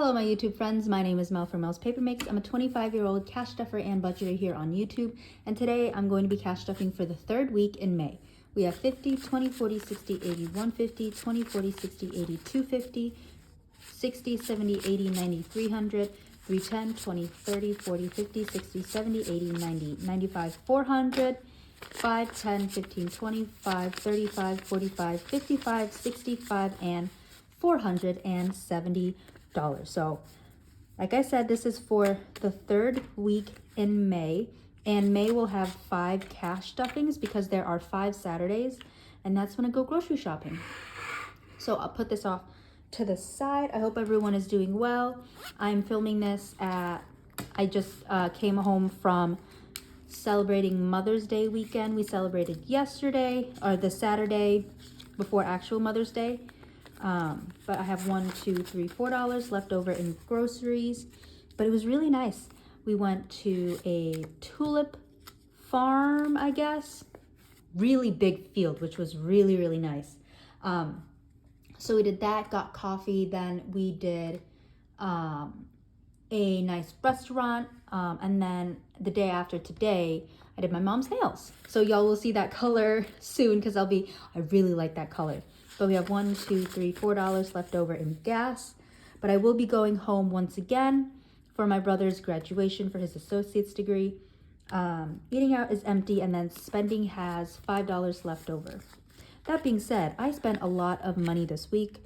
Hello, my YouTube friends. My name is Mel from Mel's Paper Mix. I'm a 25-year-old cash stuffer and budgeter here on YouTube, and today I'm going to be cash stuffing for the third week in May. We have 50, 20, 40, 60, 80, 150, 20, 40, 60, 80, 250, 60, 70, 80, 90, 300, 310, 20, 30, 40, 50, 60, 70, 80, 90, 95, 400, 5, 10, 15, 25, 35, 45, 55, 65, and $470. So like I said, this is for the third week in May, and May will have 5 cash stuffings because there are 5 Saturdays, and that's when I go grocery shopping. So I'll put this off to the side. I hope everyone is doing well. I'm filming this I just came home from celebrating Mother's Day weekend. We celebrated yesterday, or the Saturday before actual Mother's Day. But I have $4 left over in groceries, but it was really nice. We went to a tulip farm, I guess, really big field, which was really, really nice. So we did that, got coffee, then we did, a nice restaurant, and then the day after today, I did my mom's nails. So y'all will see that color soon, because I really like that color. But we have $4 left over in gas. But I will be going home once again for my brother's graduation for his associate's degree. Eating out is empty, and then spending has $5 left over. That being said, I spent a lot of money this week.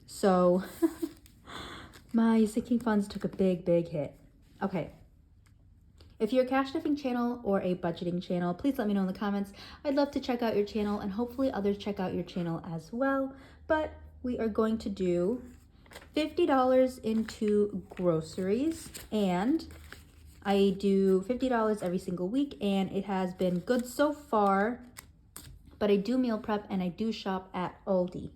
So my sinking funds took a big hit. Okay. If you're a cash stuffing channel or a budgeting channel, please let me know in the comments. I'd love to check out your channel, and hopefully others check out your channel as well. But we are going to do $50 into groceries, and I do $50 every single week, and it has been good so far. But I do meal prep and I do shop at Aldi.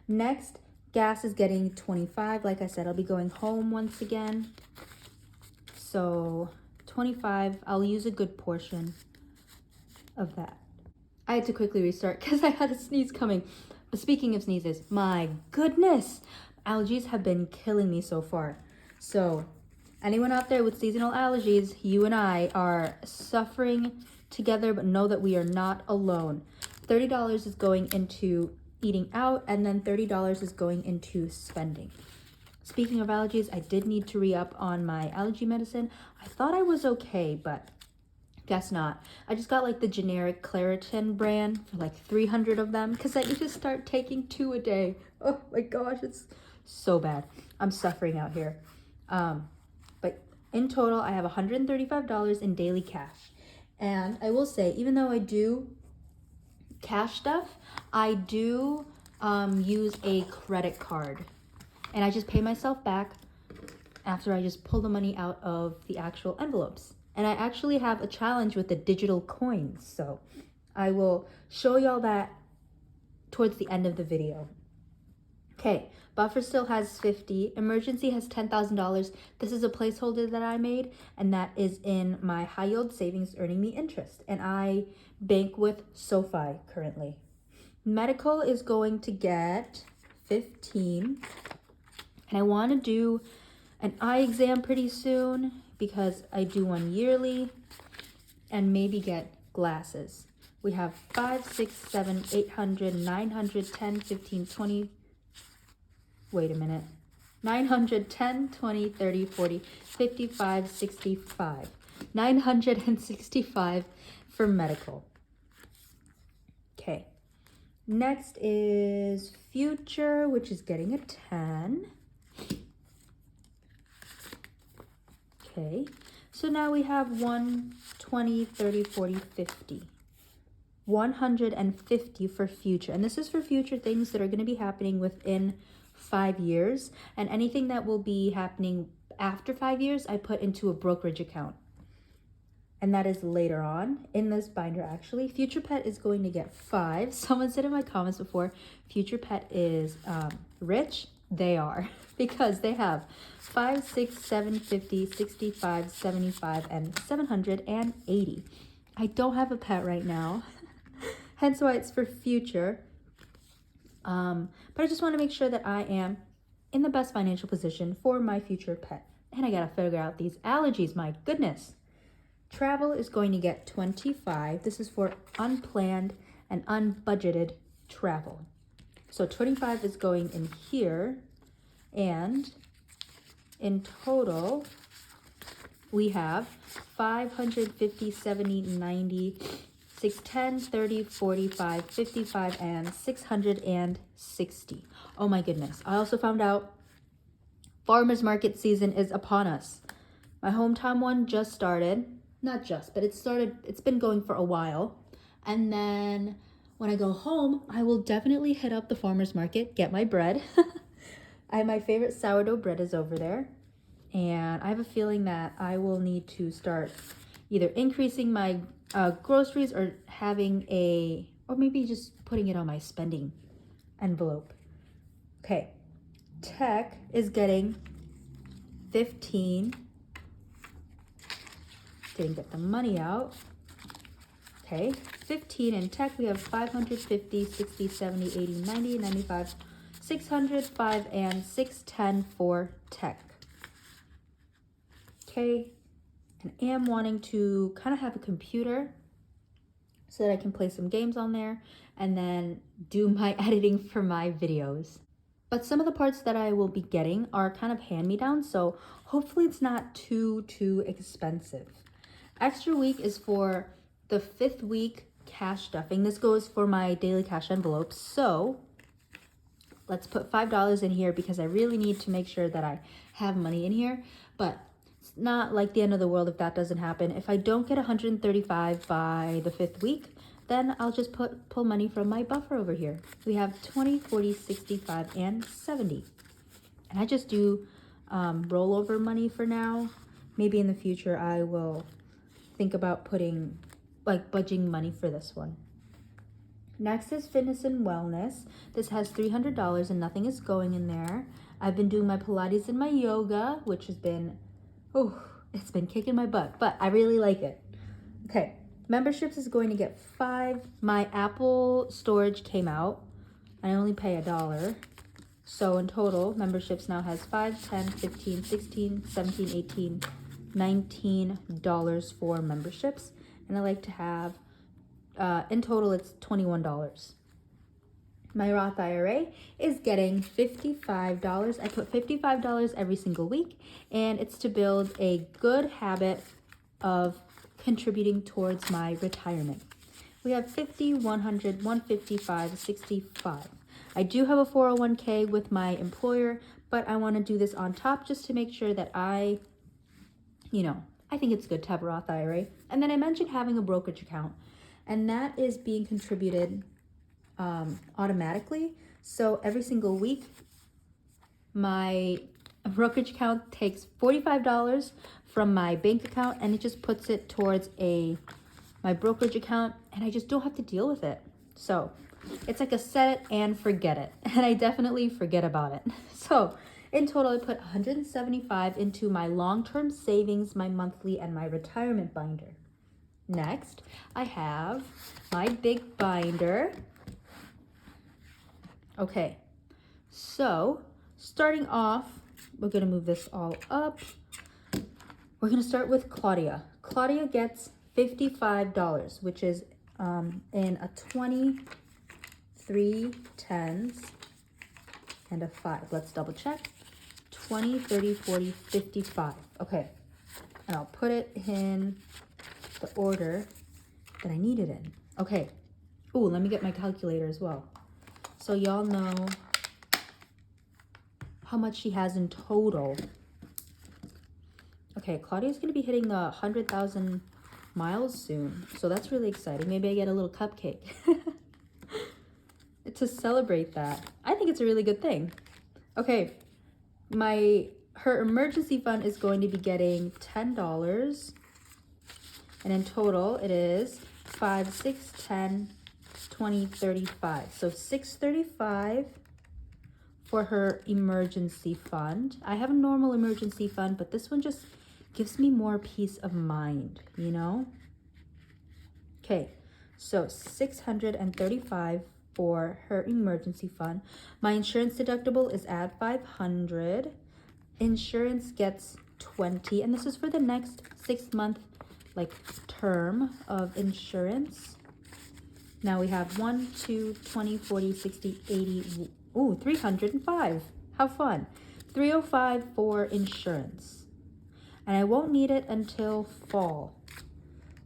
Next, gas is getting $25. Like I said, I'll be going home once again. So $25, I'll use a good portion of that. I had to quickly restart because I had a sneeze coming. But speaking of sneezes, my goodness, allergies have been killing me so far. So anyone out there with seasonal allergies, you and I are suffering together, but know that we are not alone. $30 is going into eating out, and then $30 is going into spending. Speaking of allergies, I did need to re-up on my allergy medicine. I thought I was okay, but guess not. I just got like the generic Claritin brand for like 300 of them because I need to start taking 2 a day. Oh my gosh, it's so bad. I'm suffering out here. But in total, I have $135 in daily cash. And I will say, even though I do cash stuff, I do use a credit card. And I just pay myself back after I just pull the money out of the actual envelopes. And I actually have a challenge with the digital coins. So I will show y'all that towards the end of the video. Okay, buffer still has 50. Emergency has $10,000. This is a placeholder that I made, and that is in my high yield savings earning me interest. And I bank with SoFi currently. Medical is going to get 15. And I want to do an eye exam pretty soon because I do one yearly, and maybe get glasses. We have 5, 6, 7, 800, 900, 10, 15, 20. Wait a minute. 900, 10, 20, 30, 40, 55, 65. 965 for medical. Okay. Next is future, which is getting a 10. Okay, so now we have 1, 20, 30, 40, 50. 150 for future. And this is for future things that are going to be happening within 5 years. And anything that will be happening after 5 years, I put into a brokerage account. And that is later on in this binder, actually. Future Pet is going to get 5. Someone said in my comments before, Future Pet is rich. They are, because they have 5, 6, 7, 50, 65, 75, and 780. I don't have a pet right now, hence why it's for future. But I just want to make sure that I am in the best financial position for my future pet. And I gotta figure out these allergies, my goodness. Travel is going to get 25. This is for unplanned and unbudgeted travel. So 25 is going in here, and in total, we have 550, 70, 90, 610, 30, 45, 55, and 660. Oh my goodness. I also found out farmers market season is upon us. My hometown one just started. Not just, but it's been going for a while. And then when I go home, I will definitely hit up the farmer's market, get my bread. My favorite sourdough bread is over there. And I have a feeling that I will need to start either increasing my groceries or or maybe just putting it on my spending envelope. Okay, tech is getting 15. Didn't get the money out. Okay, 15 in tech. We have 550, 60, 70, 80, 90, 95, 605, and 610 for tech. Okay, and am wanting to kind of have a computer so that I can play some games on there and then do my editing for my videos. But some of the parts that I will be getting are kind of hand-me-downs, so hopefully it's not too expensive. Extra week is for the 5th week cash stuffing. This goes for my daily cash envelopes. So let's put $5 in here because I really need to make sure that I have money in here. But it's not like the end of the world if that doesn't happen. If I don't get 135 by the 5th week, then I'll just pull money from my buffer over here. We have 20, 40, 65, and 70. And I just do rollover money for now. Maybe in the future I will think about putting budging money for this one. Next is fitness and wellness. This has $300 and nothing is going in there. I've been doing my Pilates and my yoga, which has been, it's been kicking my butt, but I really like it. Okay, memberships is going to get 5. My Apple storage came out. I only pay $1. So in total, memberships now has 5, 10, 15, 16, 17, 18, $19 for memberships. And I like to have, in total, it's $21. My Roth IRA is getting $55. I put $55 every single week, and it's to build a good habit of contributing towards my retirement. We have 50, 100, 155, 65. I do have a 401k with my employer, but I want to do this on top just to make sure that I think it's good to have a Roth IRA. And then I mentioned having a brokerage account, and that is being contributed automatically. So every single week, my brokerage account takes $45 from my bank account, and it just puts it towards my brokerage account, and I just don't have to deal with it. So it's like a set it and forget it, and I definitely forget about it. So in total, I put $175 into my long-term savings, my monthly, and my retirement binder. Next, I have my big binder. Okay, so starting off, we're going to move this all up. We're going to start with Claudia. Claudia gets $55, which is in a 20, 3 10s, and a 5. Let's double check. 20, 30, 40, 55. Okay, and I'll put it in the order that I need it in. Okay. Ooh, let me get my calculator as well, so y'all know how much she has in total. Okay, Claudia's gonna be hitting the 100,000 miles soon, so that's really exciting. Maybe I get a little cupcake to celebrate that. I think it's a really good thing. Okay, her emergency fund is going to be getting $10, and in total it is 5, 6, 10, 20, 35. So $635 for her emergency fund. I have a normal emergency fund, but this one just gives me more peace of mind, you know? Okay, so $635 for her emergency fund. My insurance deductible is at $500. Insurance gets $20, and this is for the next 6-month like term of insurance. Now we have 1, 2, 20, 40, 60, 80, ooh, 305. How fun. 305 for insurance. And I won't need it until fall.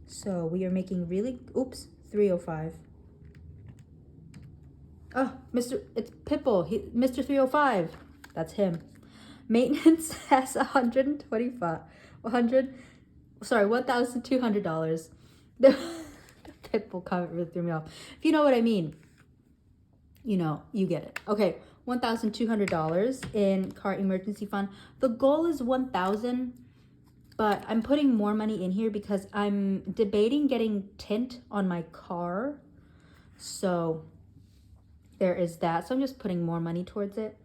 So we are making really, oops, 305. Oh, it's Pitbull, Mr. 305. That's him. Maintenance has $1,200. The Pitbull comment really threw me off. If you know what I mean, you know, you get it. Okay, $1,200 in car emergency fund. The goal is $1,000, but I'm putting more money in here because I'm debating getting tint on my car. So there is that. So I'm just putting more money towards it.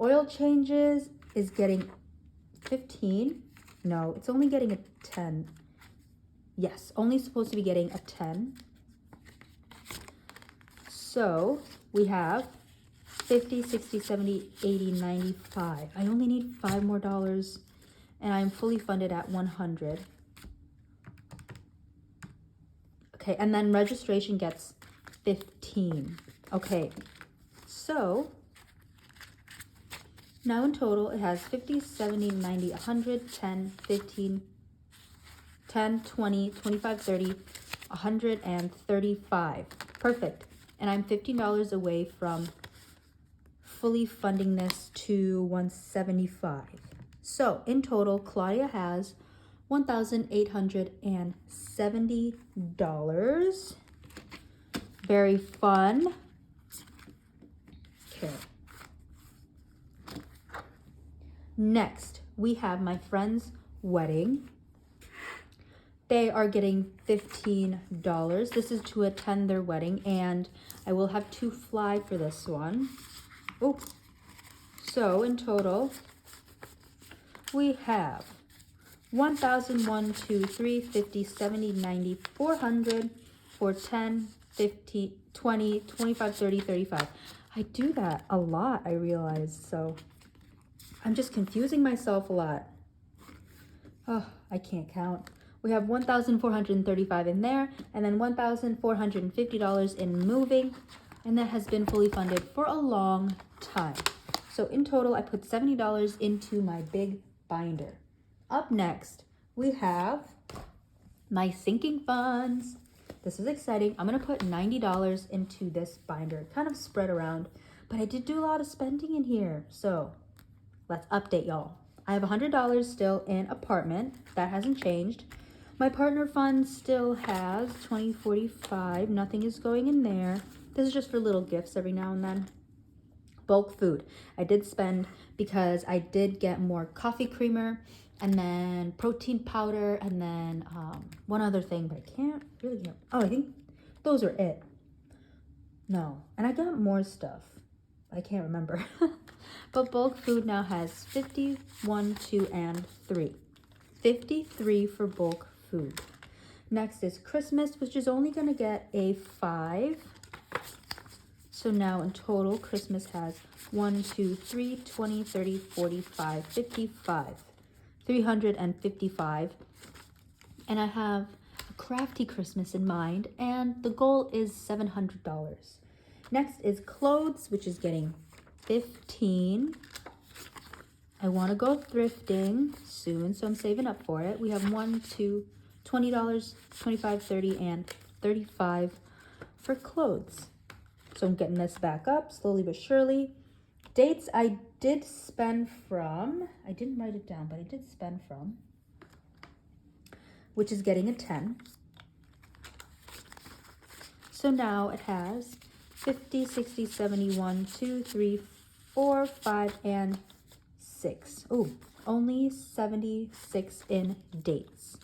Oil changes is getting 15. No, it's only getting a 10. Yes, only supposed to be getting a 10. So we have 50, 60, 70, 80, 95. I only need $5 more, and I'm fully funded at 100. Okay, and then registration gets 15. Okay, so now in total it has 50, 70, 90, 100, 10, 15, 10, 20, 25, 30, 135. Perfect. And I'm $15 away from fully funding this to 175. So in total, Claudia has $1,870. Very fun. Okay. Next, we have my friend's wedding. They are getting $15. This is to attend their wedding, and I will have to fly for this one. Oh, so in total, we have 1,000, 1, 2, 3, 50, 70, 90, 400 for 10, 15, 20, 25, 30, 35. I do that a lot, I realize, so I'm just confusing myself a lot. Oh, I can't count. We have 1,435 in there, and then $1,450 in moving, and that has been fully funded for a long time. So in total, I put $70 into my big binder. Up next, we have my sinking funds. This is exciting. I'm gonna put $90 into this binder, kind of spread around, but I did do a lot of spending in here. So let's update y'all. I have $100 still in apartment. That hasn't changed. My partner fund still has $20.45. Nothing is going in there. This is just for little gifts every now and then. Bulk food. I did spend because I did get more coffee creamer and then protein powder and then one other thing, but I can't really get. Oh, I think those are it. No, and I got more stuff. I can't remember. But bulk food now has 50, 1, 2, and 3. 53 for bulk food. Next is Christmas, which is only going to get a 5. So now in total, Christmas has 1, 2, 3, 20, 30, 45, 55. 355. And I have a crafty Christmas in mind, and the goal is $700. Next is clothes, which is getting 15. I want to go thrifting soon, so I'm saving up for it. We have 1, 2, $20, 25, 30, and 35 for clothes. So I'm getting this back up slowly but surely. Dates I did spend from, I didn't write it down, but I did spend from, which is getting a 10. So now it has 50, 60, 70, 1, 2, 3, 4, 5, and 6. Oh, only 76 in dates.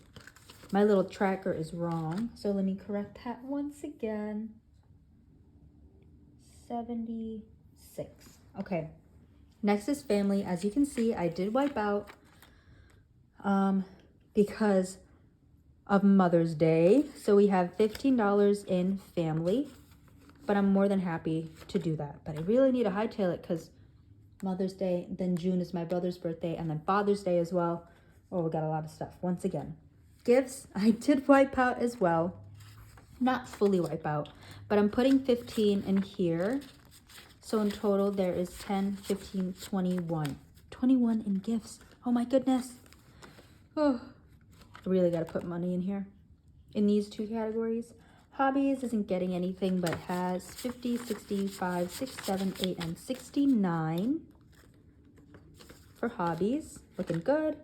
My little tracker is wrong, so let me correct that once again. 76. Okay. Next is family. As you can see, I did wipe out because of Mother's Day. So we have $15 in family. but I'm more than happy to do that. But I really need to hightail it because Mother's Day, then June is my brother's birthday, and then Father's Day as well. Oh, we got a lot of stuff. Once again, gifts, I did wipe out as well. Not fully wipe out, but I'm putting 15 in here. So in total, there is 10, 15, 21. 21 in gifts. Oh my goodness. Oh, I really got to put money in here. In these two categories. Hobbies isn't getting anything, but has 50, 65, 67, 8, and 69 for hobbies. Looking good.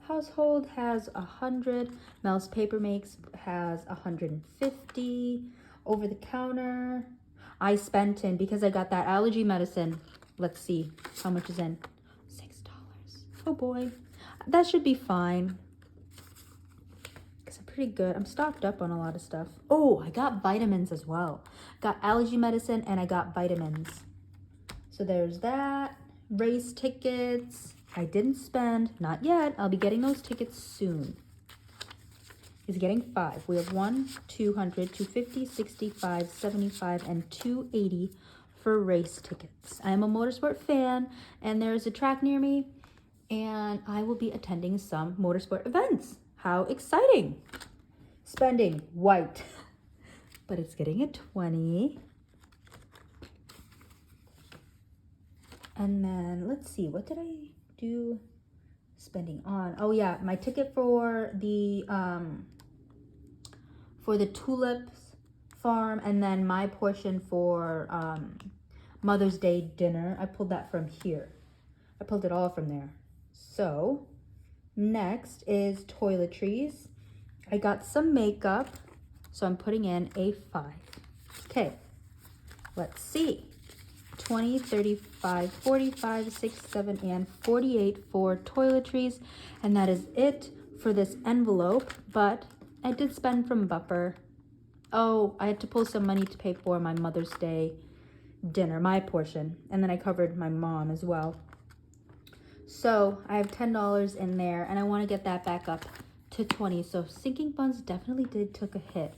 Household has 100. Mel's Paper Makes has 150. Over the counter, I spent in, because I got that allergy medicine. Let's see how much is in. $6. Oh boy. That should be fine. Because I'm pretty good. I'm stocked up on a lot of stuff. Oh, I got vitamins as well. Got allergy medicine and I got vitamins. So there's that. Race tickets. I didn't spend. Not yet. I'll be getting those tickets soon. Is getting 5. We have 1, 200, 250, 65, 75, and 280 for race tickets. I am a motorsport fan, and there is a track near me, and I will be attending some motorsport events. How exciting! Spending white, but it's getting a 20. And then let's see, what did I do spending on? Oh yeah, my ticket for the tulips farm, and then my portion for Mother's Day dinner. I pulled that from here. I pulled it all from there. So next is toiletries. I got some makeup, so I'm putting in a 5. Okay, let's see. 20, 35, 45, 6, 7, and 48 for toiletries. And that is it for this envelope, but I did spend from buffer. Oh, I had to pull some money to pay for my Mother's Day dinner, my portion. And then I covered my mom as well. So I have $10 in there, and I want to get that back up to 20. So sinking funds definitely did take a hit,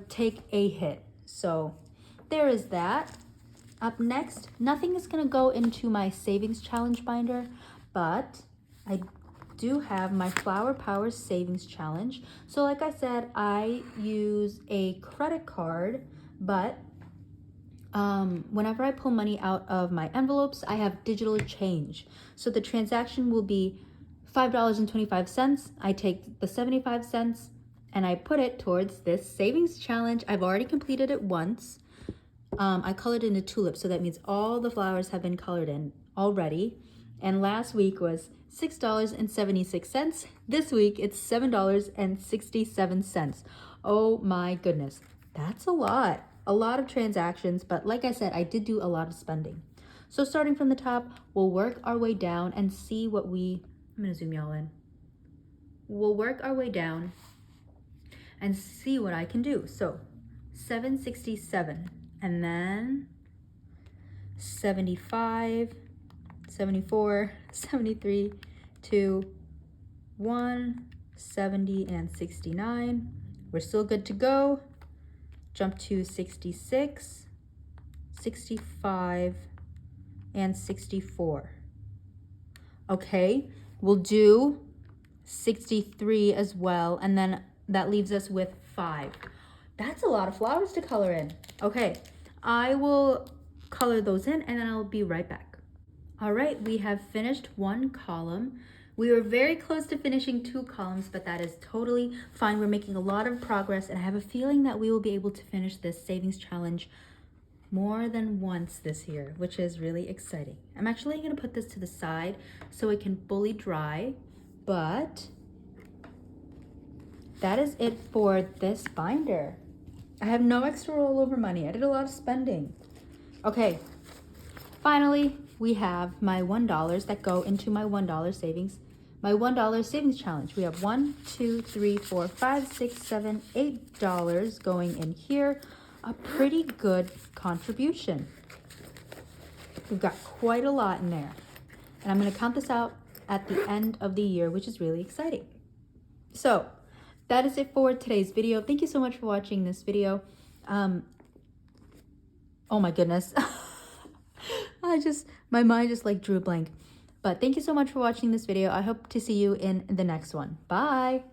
take a hit. So there is that. Up next, nothing is going to go into my savings challenge binder, but I do have my Flower Power savings challenge. So like I said, I use a credit card, but whenever I pull money out of my envelopes, I have digital change. So the transaction will be $5.25. I take the 75 cents and I put it towards this savings challenge. I've already completed it once. I colored in a tulip, so that means all the flowers have been colored in already. And last week was $6.76. This week it's $7.67. Oh my goodness, that's a lot of transactions. But like I said, I did do a lot of spending. So starting from the top, we'll work our way down and see what I'm gonna zoom y'all in. We'll work our way down and see what I can do. So 767. And then 75, 74, 73, 2, 1, 70, and 69. We're still good to go. Jump to 66, 65, and 64. Okay, we'll do 63 as well, and then that leaves us with 5. That's a lot of flowers to color in. Okay, I will color those in and then I'll be right back. All right, we have finished one column. We were very close to finishing 2 columns, but that is totally fine. We're making a lot of progress, and I have a feeling that we will be able to finish this savings challenge more than once this year, which is really exciting. I'm actually gonna put this to the side so it can fully dry, but that is it for this binder. I have no extra rollover money. I did a lot of spending. Okay, finally, we have my $1 that go into my $1 savings, my $1 savings challenge. We have 1, 2, 3, 4, 5, 6, 7, $8 going in here. A pretty good contribution. We've got quite a lot in there. And I'm gonna count this out at the end of the year, which is really exciting. So that is it for today's video. Thank you so much for watching this video. Oh my goodness. My mind just like drew a blank. But thank you so much for watching this video. I hope to see you in the next one. Bye.